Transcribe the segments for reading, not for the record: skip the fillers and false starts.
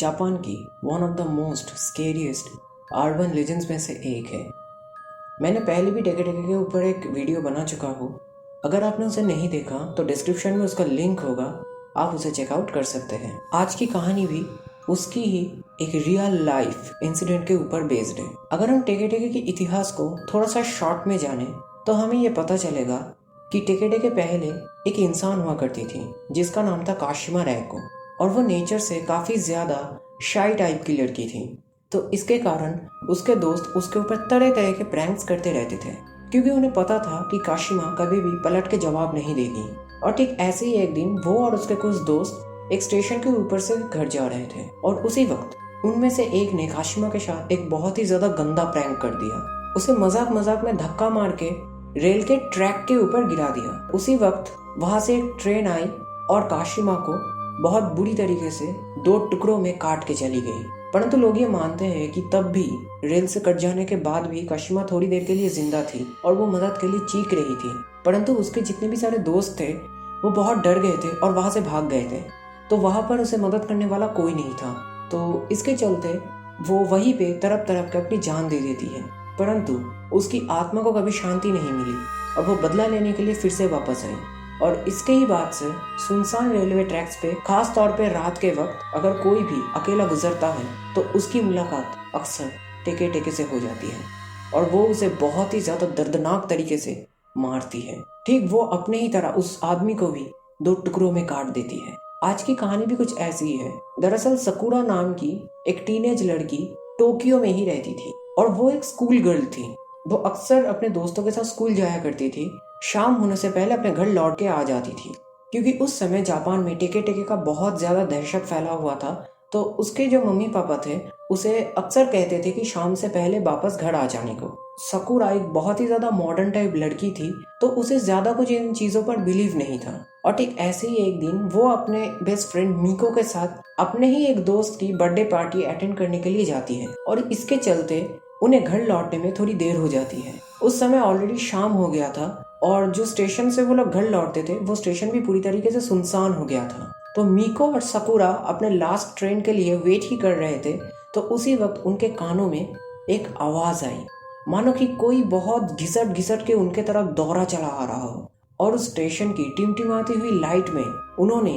Japan की one of the most scariest urban legends में से एक है। मैंने पहले भी टेके टेके के ऊपर एक वीडियो बना चुका हूँ। अगर आपने उसे नहीं देखा तो डिस्क्रिप्शन में उसका लिंक होगा, आप उसे चेकआउट कर सकते हैं। आज की कहानी भी उसकी ही एक रियल लाइफ इंसिडेंट के ऊपर बेस्ड है। अगर हम टेके टेके के इतिहास को थोड़ा सा शॉर्ट में जाने तो हमें ये पता चलेगा कि टेके टेके पहले एक इंसान हुआ करती थी जिसका नाम था काशिमा रेको, और वो नेचर से काफ़ी ज़्यादा शाई टाइप की लड़की थी। तो इसके कारण उसके दोस्त उसके ऊपर तरह तरह के प्रैंक्स करते रहते थे, क्योंकि उन्हें पता था कि काशिमा कभी भी पलट के जवाब नहीं देगी। और ठीक ऐसे ही एक दिन वो और उसके कुछ दोस्त एक स्टेशन के ऊपर से घर जा रहे थे, और उसी वक्त उनमें से एक ने काशिमा के साथ एक बहुत ही ज़्यादा गंदा प्रैंक कर दिया। उसे मजाक मजाक में धक्का मार के रेल के ट्रैक के ऊपर गिरा दिया। उसी वक्त वहां से एक ट्रेन आई और काशिमा को बहुत बुरी तरीके से दो टुकड़ों में काट के चली गई। परंतु लोग ये मानते हैं कि तब भी रेल से कट जाने के बाद भी काशिमा थोड़ी देर के लिए जिंदा थी और वो मदद के लिए चीख रही थी। परंतु उसके जितने भी सारे दोस्त थे वो बहुत डर गए थे और वहां से भाग गए थे, तो वहां पर उसे मदद करने वाला कोई नहीं था। तो इसके चलते वो वहीं पे तरफ तरफ के अपनी जान दे देती है। परंतु उसकी आत्मा को कभी शांति नहीं मिली और वो बदला लेने के लिए फिर से वापस आई। और इसके ही बाद से सुनसान रेलवे ट्रैक्स पे खास तौर पे रात के वक्त अगर कोई भी अकेला गुजरता है तो उसकी मुलाकात अक्सर टेके टेके से हो जाती है और वो उसे बहुत ही ज्यादा दर्दनाक तरीके से मारती है। ठीक वो अपने ही तरह उस आदमी को भी दो टुकड़ों में काट देती है। आज की कहानी भी कुछ ऐसी ही है। दरअसल सकुरा नाम की एक टीनेज लड़की टोक्यो में ही रहती थी और वो एक स्कूल गर्ल थी। वो अक्सर अपने दोस्तों के साथ स्कूल जाया करती थी। शाम होने से पहले अपने घर लौट के आ जाती थी, क्योंकि उस समय जापान में टेके टेके का बहुत ज्यादा दहशत फैला हुआ था। तो उसके जो मम्मी पापा थे उसे अक्सर कहते थे कि शाम से पहले वापस घर आ जाने को। सकुरा एक बहुत ही ज्यादा मॉडर्न टाइप लड़की थी, तो उसे ज्यादा कुछ इन चीजों पर बिलीव नहीं था। और ठीक ऐसे ही एक दिन वो अपने बेस्ट फ्रेंड मिको के साथ अपने ही एक दोस्त की बर्थडे पार्टी अटेंड करने के लिए जाती है, और इसके चलते उन्हें घर लौटने में थोड़ी देर हो जाती है। उस समय ऑलरेडी शाम हो गया था और जो स्टेशन से वो लोग घर लौटते थे वो स्टेशन भी पूरी तरीके से सुनसान हो गया था। तो मिको और सकुरा अपने लास्ट ट्रेन के लिए वेट ही कर रहे थे। तो उसी वक्त उनके कानों में एक आवाज आई, मानो कि कोई बहुत घिसट घिसट के उनके तरफ दौरा चला आ रहा हो। और उस स्टेशन की टिमटिमाती हुई लाइट में उन्होंने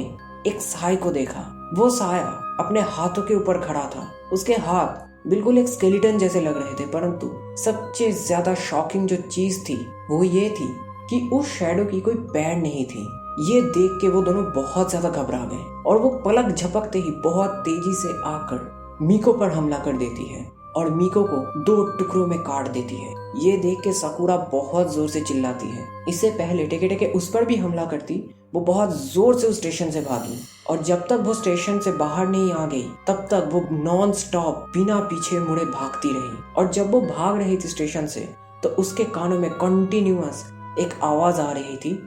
एक साय को देखा। वो साया अपने हाथों के ऊपर खड़ा था। उसके हाथ बिल्कुल एक स्केलेटन जैसे लग रहे थे। परंतु सबसे ज्यादा शॉकिंग जो चीज थी वो ये थी कि उस शैडो की कोई पैर नहीं थी। ये देख के वो दोनों बहुत ज्यादा घबरा गए और वो पलक झपकते ही बहुत तेजी से आकर मिको पर हमला कर देती है और मिको को दो टुकड़ों में काट देती है। ये देख के सकुरा बहुत जोर से चिल्लाती है। इससे पहले टेके टेके उस पर भी हमला करती, वो बहुत जोर से उस स्टेशन से भागी, और जब तक वो स्टेशन से बाहर नहीं आ गई तब तक वो नॉन स्टॉप बिना पीछे मुड़े भागती रही। और जब वो भाग रही थी स्टेशन से तो उसके कानों में कंटिन्यूअस एक आवाज आ रही थी,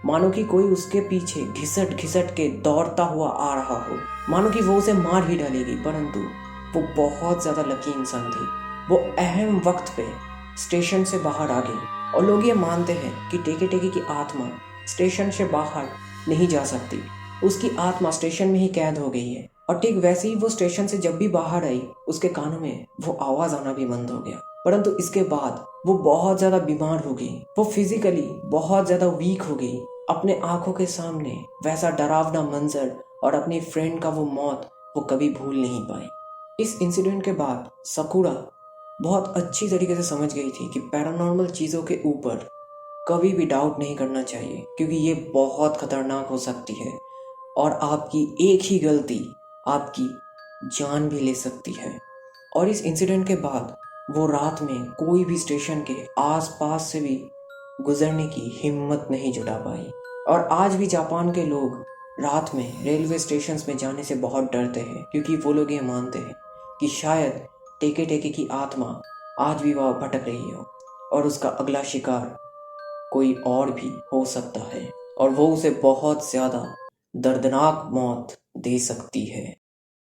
मानो कि कोई उसके पीछे घिसट घिसट के दौड़ता हुआ आ रहा हो, मानो कि वो उसे मार ही डालेगी। परंतु वो बहुत ज्यादा लकी इंसान थी। वो अहम वक्त पे स्टेशन से बाहर आ गई और लोग ये मानते हैं कि टेके टेके की आत्मा स्टेशन से बाहर नहीं जा सकती, उसकी आत्मा स्टेशन में ही कैद हो गई है। और ठीक वैसे ही वो स्टेशन से जब भी बाहर आई उसके कानों में वो आवाज आना भी बंद हो गया। परंतु इसके बाद वो बहुत ज्यादा बीमार हो गई, वो फिजिकली बहुत ज्यादा वीक हो गई। अपने आंखों के सामने वैसा डरावना मंजर और अपनी फ्रेंड का वो मौत वो कभी भूल नहीं पाई। इस इंसिडेंट के बाद सकुरा बहुत अच्छी तरीके से समझ गई थी कि पैरानॉर्मल चीजों के ऊपर कभी भी डाउट नहीं करना चाहिए, क्योंकि ये बहुत खतरनाक हो सकती है और आपकी एक ही गलती आपकी जान भी ले सकती है। और इस इंसिडेंट के बाद वो रात में कोई भी स्टेशन के आसपास से भी गुजरने की हिम्मत नहीं जुटा पाई। और आज भी जापान के लोग रात में रेलवे स्टेशन में जाने से बहुत डरते हैं, क्योंकि वो लोग ये मानते हैं कि शायद टेके टेके की आत्मा आज भी वह भटक रही हो और उसका अगला शिकार कोई और भी हो सकता है और वो उसे बहुत ज्यादा दर्दनाक मौत दे सकती है।